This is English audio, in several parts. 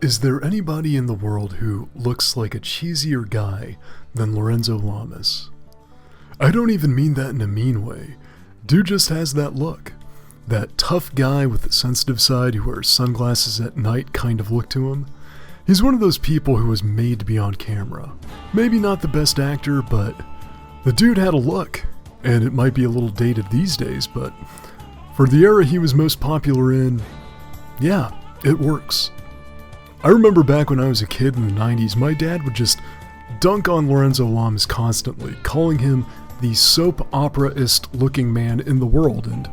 Is there anybody in the world who looks like a cheesier guy than Lorenzo Lamas? I don't even mean that in a mean way. Dude just has that look. That tough guy with the sensitive side who wears sunglasses at night kind of look to him. He's one of those people who was made to be on camera. Maybe not the best actor, but the dude had a look. And it might be a little dated these days, but for the era he was most popular in, yeah, it works. I remember back when I was a kid in the 90s, my dad would just dunk on Lorenzo Lamas constantly, calling him the soap opera-ist looking man in the world, and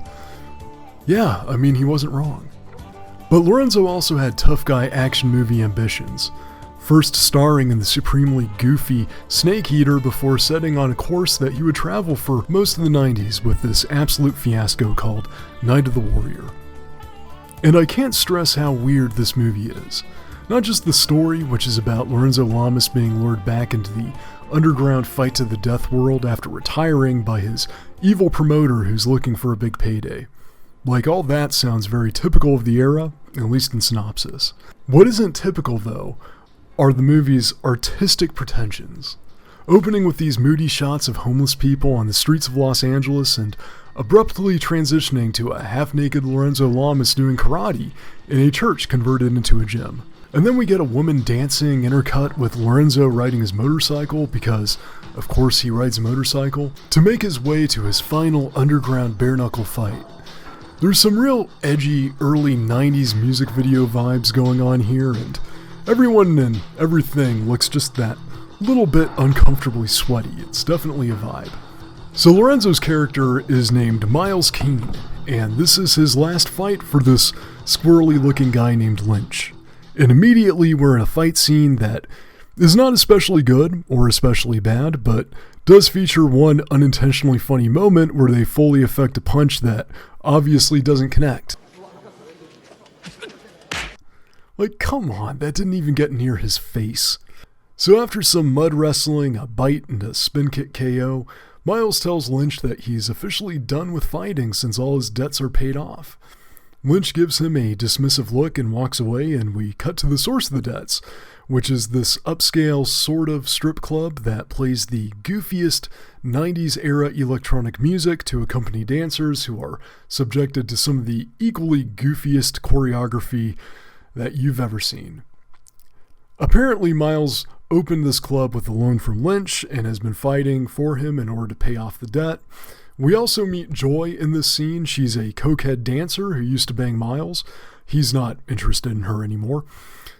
yeah, I mean, he wasn't wrong. But Lorenzo also had tough guy action movie ambitions, first starring in the supremely goofy Snake Eater before setting on a course that he would travel for most of the 90s with this absolute fiasco called Night of the Warrior. And I can't stress how weird this movie is. Not just the story, which is about Lorenzo Lamas being lured back into the underground fight to the death world after retiring by his evil promoter who's looking for a big payday. Like, all that sounds very typical of the era, at least in synopsis. What isn't typical, though, are the movie's artistic pretensions. Opening with these moody shots of homeless people on the streets of Los Angeles and abruptly transitioning to a half-naked Lorenzo Lamas doing karate in a church converted into a gym. And then we get a woman dancing intercut with Lorenzo riding his motorcycle, because, of course, he rides a motorcycle, to make his way to his final underground bare-knuckle fight. There's some real edgy early 90s music video vibes going on here, and everyone and everything looks just that little bit uncomfortably sweaty. It's definitely a vibe. So Lorenzo's character is named Miles Keene, and this is his last fight for this squirrely-looking guy named Lynch. And immediately we're in a fight scene that is not especially good or especially bad, but does feature one unintentionally funny moment where they fully effect a punch that obviously doesn't connect. Like, come on, that didn't even get near his face. So after some mud wrestling, a bite, and a spin kick KO, Miles tells Lynch that he's officially done with fighting since all his debts are paid off. Lynch gives him a dismissive look and walks away, and we cut to the source of the debts, which is this upscale sort of strip club that plays the goofiest 90s era electronic music to accompany dancers who are subjected to some of the equally goofiest choreography that you've ever seen. Apparently, Miles opened this club with a loan from Lynch and has been fighting for him in order to pay off the debt. We also meet Joy in this scene. She's a cokehead dancer who used to bang Miles. He's not interested in her anymore.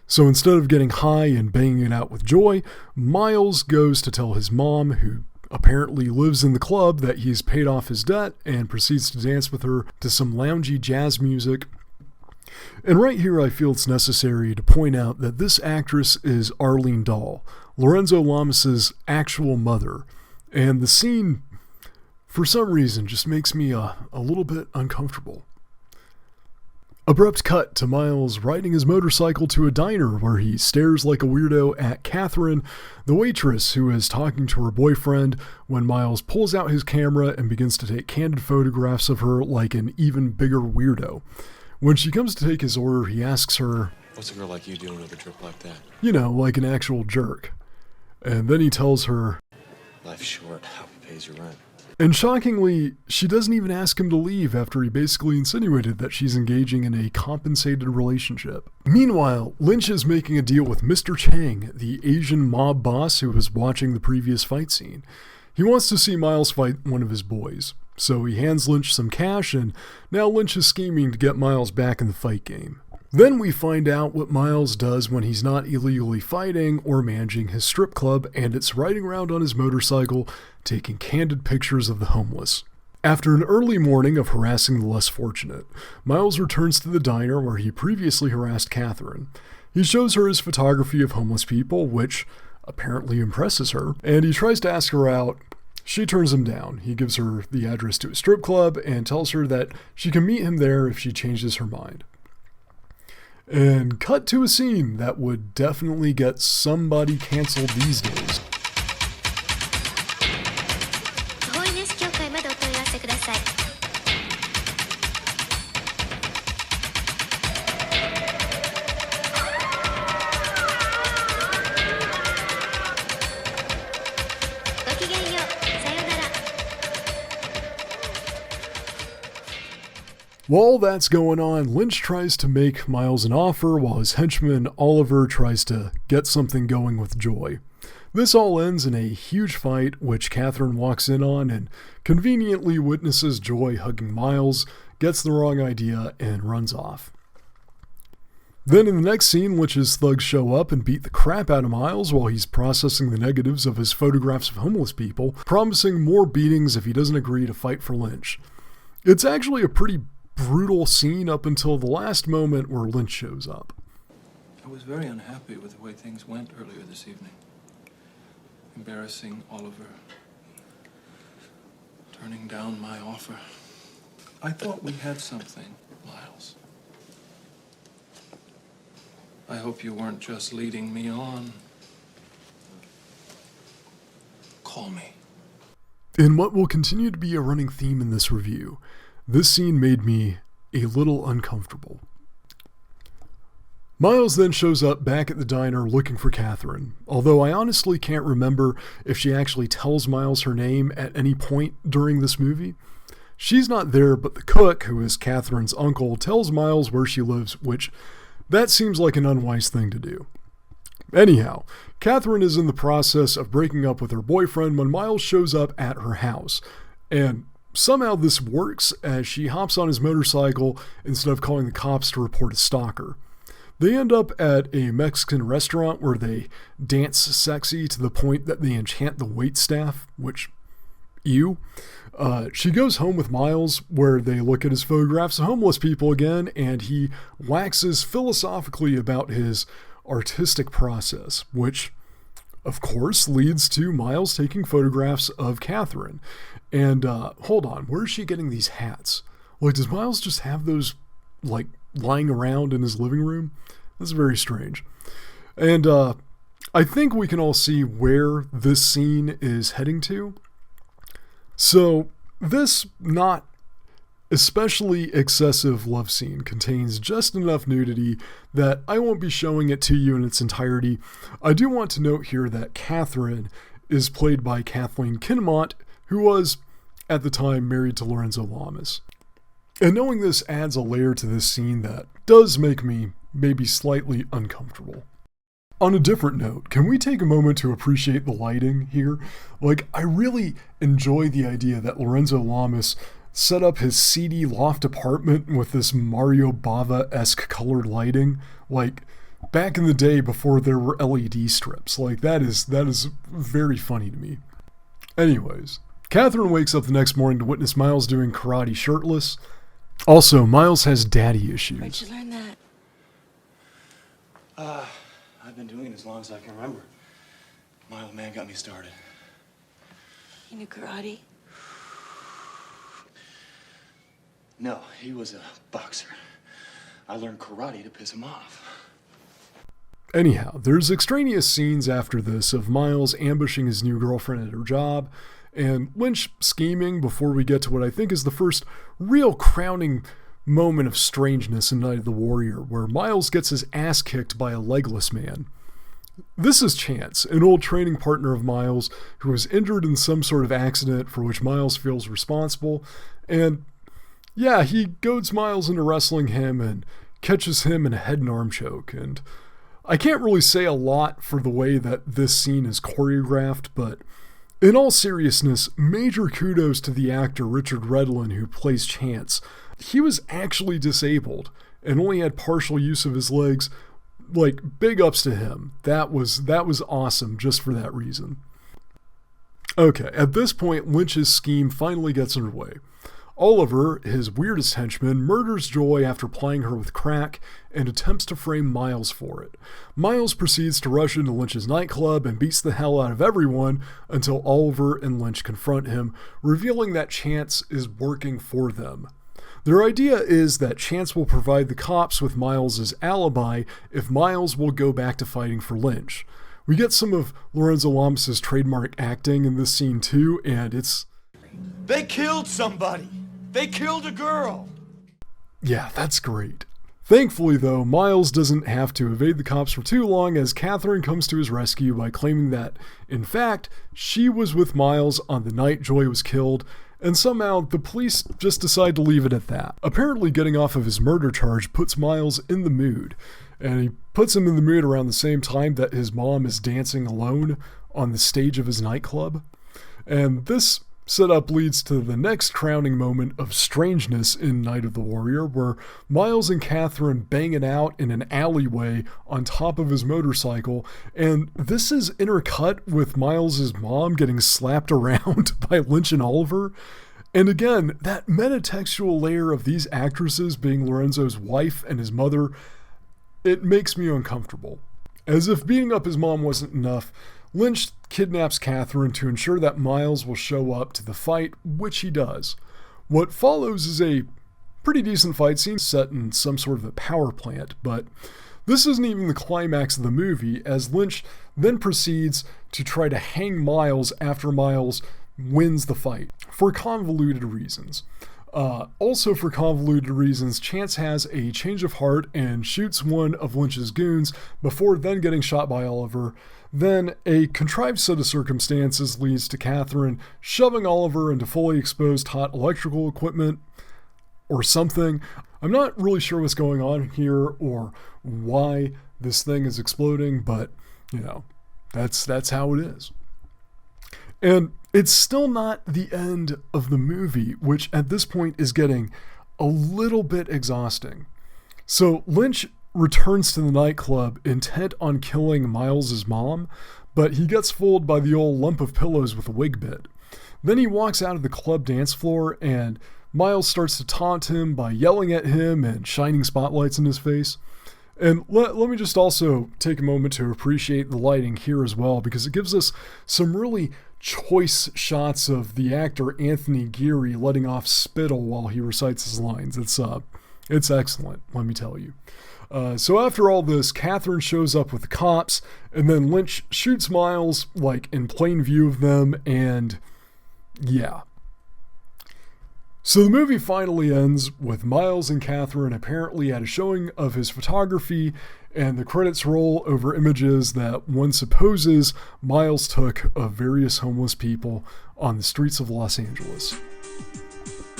So instead of getting high and banging it out with Joy, Miles goes to tell his mom, who apparently lives in the club, that he's paid off his debt and proceeds to dance with her to some loungy jazz music. And right here I feel it's necessary to point out that this actress is Arlene Dahl, Lorenzo Lamas' actual mother. And the scene, for some reason, just makes me a little bit uncomfortable. Abrupt cut to Miles riding his motorcycle to a diner where he stares like a weirdo at Catherine, the waitress who is talking to her boyfriend, when Miles pulls out his camera and begins to take candid photographs of her like an even bigger weirdo. When she comes to take his order, he asks her, "What's a girl like you doing with a trip like that?" You know, like an actual jerk. And then he tells her, "Life's short. How pays your rent?" And shockingly, she doesn't even ask him to leave after he basically insinuated that she's engaging in a compensated relationship. Meanwhile, Lynch is making a deal with Mr. Chang, the Asian mob boss who was watching the previous fight scene. He wants to see Miles fight one of his boys. So he hands Lynch some cash, and now Lynch is scheming to get Miles back in the fight game. Then we find out what Miles does when he's not illegally fighting or managing his strip club, and it's riding around on his motorcycle, taking candid pictures of the homeless. After an early morning of harassing the less fortunate, Miles returns to the diner where he previously harassed Catherine. He shows her his photography of homeless people, which apparently impresses her, and he tries to ask her out. She turns him down. He gives her the address to a strip club and tells her that she can meet him there if she changes her mind. And cut to a scene that would definitely get somebody canceled these days. While all that's going on, Lynch tries to make Miles an offer while his henchman Oliver tries to get something going with Joy. This all ends in a huge fight, which Catherine walks in on and conveniently witnesses Joy hugging Miles, gets the wrong idea, and runs off. Then in the next scene, Lynch's thugs show up and beat the crap out of Miles while he's processing the negatives of his photographs of homeless people, promising more beatings if he doesn't agree to fight for Lynch. It's actually a pretty brutal scene up until the last moment where Lynch shows up. I was very unhappy with the way things went earlier this evening. Embarrassing Oliver. Turning down my offer. I thought we had something, Miles. I hope you weren't just leading me on. Call me. In what will continue to be a running theme in this review, this scene made me a little uncomfortable. Miles then shows up back at the diner looking for Catherine, although I honestly can't remember if she actually tells Miles her name at any point during this movie. She's not there, but the cook, who is Catherine's uncle, tells Miles where she lives, which that seems like an unwise thing to do. Anyhow, Catherine is in the process of breaking up with her boyfriend when Miles shows up at her house, and somehow this works as she hops on his motorcycle instead of calling the cops to report a stalker. They end up at a Mexican restaurant where they dance sexy to the point that they enchant the waitstaff, which, ew. She goes home with Miles where they look at his photographs of homeless people again, and he waxes philosophically about his artistic process, which, of course, leads to Miles taking photographs of Catherine. And hold on, where is she getting these hats? Like, does Miles just have those, like, lying around in his living room? That's very strange. And I think we can all see where this scene is heading to. So, this not especially excessive love scene contains just enough nudity that I won't be showing it to you in its entirety. I do want to note here that Catherine is played by Kathleen Kinnemont, who was, at the time, married to Lorenzo Lamas. And knowing this adds a layer to this scene that does make me maybe slightly uncomfortable. On a different note, can we take a moment to appreciate the lighting here? Like, I really enjoy the idea that Lorenzo Lamas set up his seedy loft apartment with this Mario Bava-esque colored lighting. Like, back in the day before there were LED strips. Like, that is very funny to me. Anyways, Catherine wakes up the next morning to witness Miles doing karate shirtless. Also, Miles has daddy issues. Where'd you learn that? I've been doing it as long as I can remember. My old man got me started. You knew karate? No, he was a boxer. I learned karate to piss him off. Anyhow, there's extraneous scenes after this of Miles ambushing his new girlfriend at her job, and Lynch scheming before we get to what I think is the first real crowning moment of strangeness in Night of the Warrior, where Miles gets his ass kicked by a legless man. This is Chance, an old training partner of Miles, who was injured in some sort of accident for which Miles feels responsible, and yeah, he goads Miles into wrestling him and catches him in a head and arm choke, and I can't really say a lot for the way that this scene is choreographed, but in all seriousness, major kudos to the actor Richard Redlin who plays Chance. He was actually disabled and only had partial use of his legs. Like, big ups to him. That was awesome just for that reason. Okay, at this point, Lynch's scheme finally gets underway. Oliver, his weirdest henchman, murders Joy after plying her with crack and attempts to frame Miles for it. Miles proceeds to rush into Lynch's nightclub and beats the hell out of everyone until Oliver and Lynch confront him, revealing that Chance is working for them. Their idea is that Chance will provide the cops with Miles' alibi if Miles will go back to fighting for Lynch. We get some of Lorenzo Lamas' trademark acting in this scene too, and it's... They killed somebody! They killed a girl! Yeah, that's great. Thankfully, though, Miles doesn't have to evade the cops for too long as Catherine comes to his rescue by claiming that, in fact, she was with Miles on the night Joy was killed, And somehow, the police just decide to leave it at that. Apparently, getting off of his murder charge puts Miles in the mood. And he puts him in the mood around the same time that his mom is dancing alone on the stage of his nightclub. And this setup leads to the next crowning moment of strangeness in Night of the Warrior, where Miles and Catherine bang it out in an alleyway on top of his motorcycle, and this is intercut with Miles's mom getting slapped around by Lynch and Oliver. And again, that metatextual layer of these actresses being Lorenzo's wife and his mother, it makes me uncomfortable. As if beating up his mom wasn't enough, Lynch kidnaps Catherine to ensure that Miles will show up to the fight, which he does. What follows is a pretty decent fight scene set in some sort of a power plant, but this isn't even the climax of the movie, as Lynch then proceeds to try to hang Miles after Miles wins the fight, for convoluted reasons. Also for convoluted reasons, Chance has a change of heart and shoots one of Lynch's goons before then getting shot by Oliver. Then a contrived set of circumstances leads to Catherine shoving Oliver into fully exposed hot electrical equipment or something. I'm not really sure what's going on here or why this thing is exploding, but that's how it is. And it's still not the end of the movie, which at this point is getting a little bit exhausting. So Lynch returns to the nightclub intent on killing Miles's mom, but he gets fooled by the old lump of pillows with a wig bit. Then he walks out of the club dance floor and Miles starts to taunt him by yelling at him and shining spotlights in his face. And let me just also take a moment to appreciate the lighting here as well, because it gives us some really choice shots of the actor Anthony Geary letting off spittle while he recites his lines. It's excellent, let me tell you. So after all this, Catherine shows up with the cops, and then Lynch shoots Miles, in plain view of them, and yeah. So the movie finally ends with Miles and Catherine apparently at a showing of his photography, and the credits roll over images that one supposes Miles took of various homeless people on the streets of Los Angeles.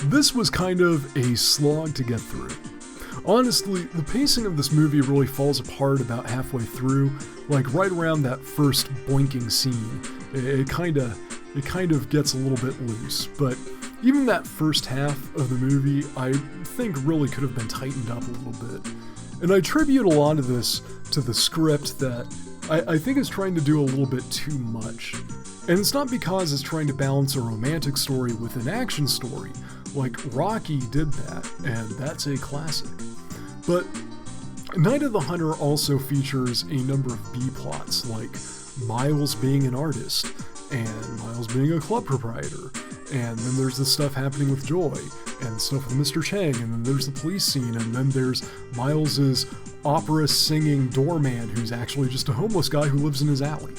This was kind of a slog to get through. Honestly, the pacing of this movie really falls apart about halfway through, right around that first boinking scene. It kind of gets a little bit loose, but even that first half of the movie, I think really could have been tightened up a little bit. And I attribute a lot of this to the script that I think is trying to do a little bit too much. And it's not because it's trying to balance a romantic story with an action story, like Rocky did that, and that's a classic. But Night of the Hunter also features a number of B-plots, like Miles being an artist, and Miles being a club proprietor, and then there's the stuff happening with Joy, and stuff with Mr. Chang, and then there's the police scene, and then there's Miles's opera singing doorman who's actually just a homeless guy who lives in his alley.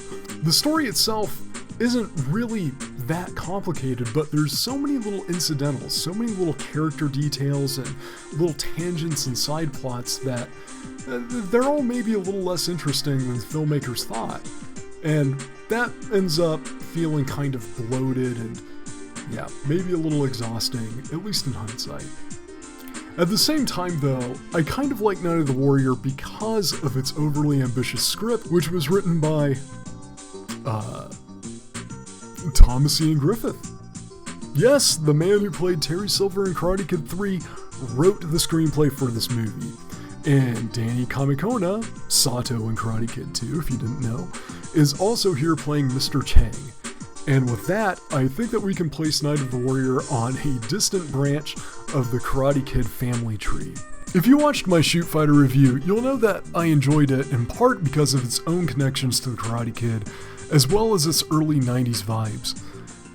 The story itself isn't really that complicated, but there's so many little incidentals, so many little character details and little tangents and side plots that they're all maybe a little less interesting than filmmakers thought. And that ends up feeling kind of bloated and, yeah, maybe a little exhausting, at least in hindsight. At the same time, though, I kind of like Night of the Warrior because of its overly ambitious script, which was written by, Thomas Ian Griffith. Yes, the man who played Terry Silver in Karate Kid 3 wrote the screenplay for this movie. And Danny Kamikona, Sato in Karate Kid 2, if you didn't know, is also here playing Mr. Chang. And with that, I think that we can place Night of the Warrior on a distant branch of the Karate Kid family tree. If you watched my Shoot Fighter review, you'll know that I enjoyed it in part because of its own connections to the Karate Kid, as well as its early 90s vibes.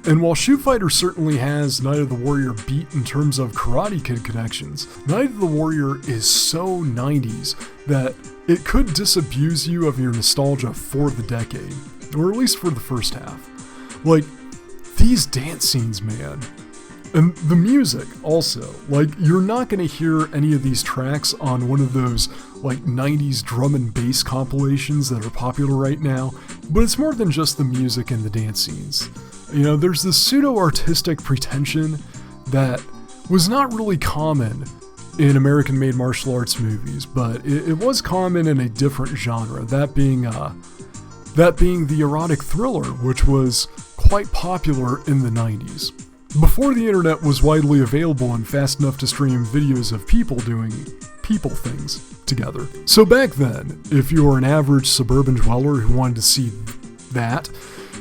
And while Shoot Fighter certainly has Night of the Warrior beat in terms of Karate Kid connections, Night of the Warrior is so 90s that it could disabuse you of your nostalgia for the decade, or at least for the first half. These dance scenes, man. And the music, also. You're not going to hear any of these tracks on one of those, 90s drum and bass compilations that are popular right now, but it's more than just the music and the dance scenes. You know, there's this pseudo-artistic pretension that was not really common in American-made martial arts movies, but it was common in a different genre, that being the erotic thriller, which was quite popular in the 90s. Before the internet was widely available and fast enough to stream videos of people doing people things together. So back then, if you were an average suburban dweller who wanted to see that,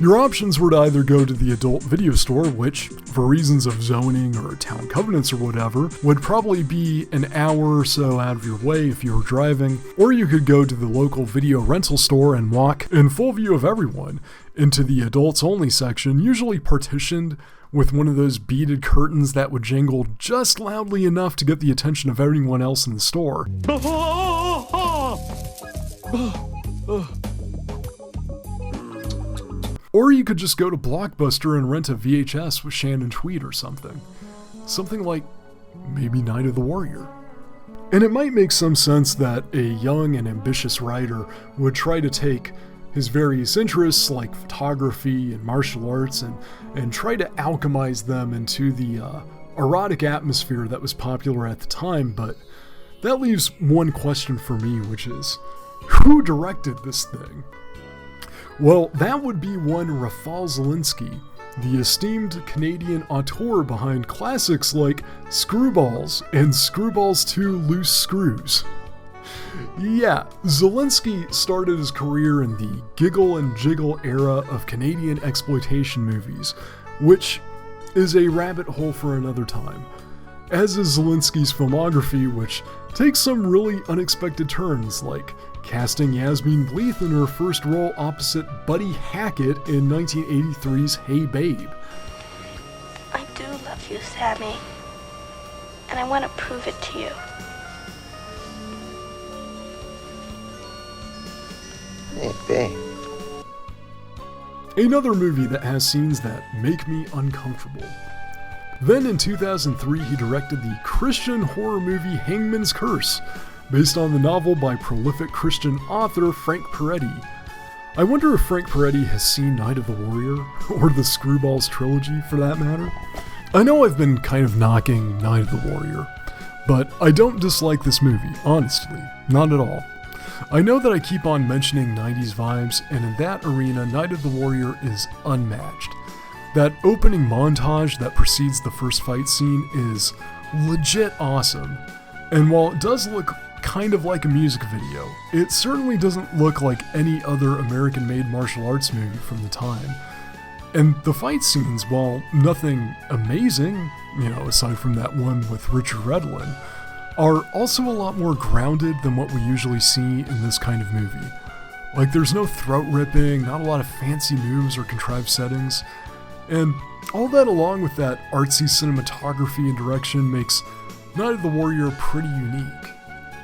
your options were to either go to the adult video store, which, for reasons of zoning or town covenants or whatever, would probably be an hour or so out of your way if you were driving, or you could go to the local video rental store and walk, in full view of everyone, into the adults only section, usually partitioned with one of those beaded curtains that would jingle just loudly enough to get the attention of everyone else in the store. Or you could just go to Blockbuster and rent a VHS with Shannon Tweed or something. Something like maybe Night of the Warrior. And it might make some sense that a young and ambitious writer would try to take his various interests like photography and martial arts and try to alchemize them into the erotic atmosphere that was popular at the time, but that leaves one question for me, which is, who directed this thing? Well, that would be one Rafal Zelinsky, the esteemed Canadian auteur behind classics like Screwballs and Screwballs 2 Loose Screws. Yeah, Zelinsky started his career in the giggle and jiggle era of Canadian exploitation movies, which is a rabbit hole for another time, as is Zelinsky's filmography, which takes some really unexpected turns, like casting Yasmin Bleeth in her first role opposite Buddy Hackett in 1983's Hey Babe. I do love you, Sammy. And I want to prove it to you. Hey, babe. Another movie that has scenes that make me uncomfortable. Then in 2003, he directed the Christian horror movie Hangman's Curse, based on the novel by prolific Christian author Frank Peretti. I wonder if Frank Peretti has seen Night of the Warrior, or the Screwballs trilogy for that matter. I know I've been kind of knocking Night of the Warrior, but I don't dislike this movie, honestly, not at all. I know that I keep on mentioning 90s vibes, and in that arena, Night of the Warrior is unmatched. That opening montage that precedes the first fight scene is legit awesome. And while it does look kind of like a music video, it certainly doesn't look like any other American-made martial arts movie from the time. And the fight scenes, while nothing amazing, aside from that one with Richard Redlin, are also a lot more grounded than what we usually see in this kind of movie. Like, there's no throat ripping, not a lot of fancy moves or contrived settings, and all that along with that artsy cinematography and direction makes Night of the Warrior pretty unique.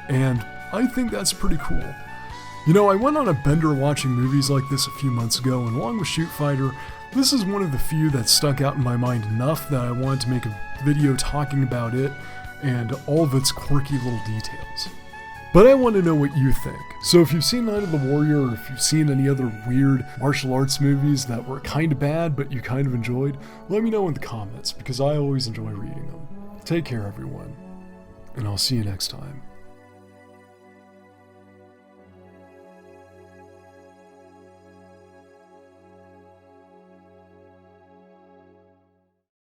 And I think that's pretty cool. I went on a bender watching movies like this a few months ago, and along with Shoot Fighter, this is one of the few that stuck out in my mind enough that I wanted to make a video talking about it and all of its quirky little details. But I want to know what you think. So if you've seen Night of the Warrior, or if you've seen any other weird martial arts movies that were kind of bad but you kind of enjoyed, let me know in the comments, because I always enjoy reading them. Take care, everyone, and I'll see you next time.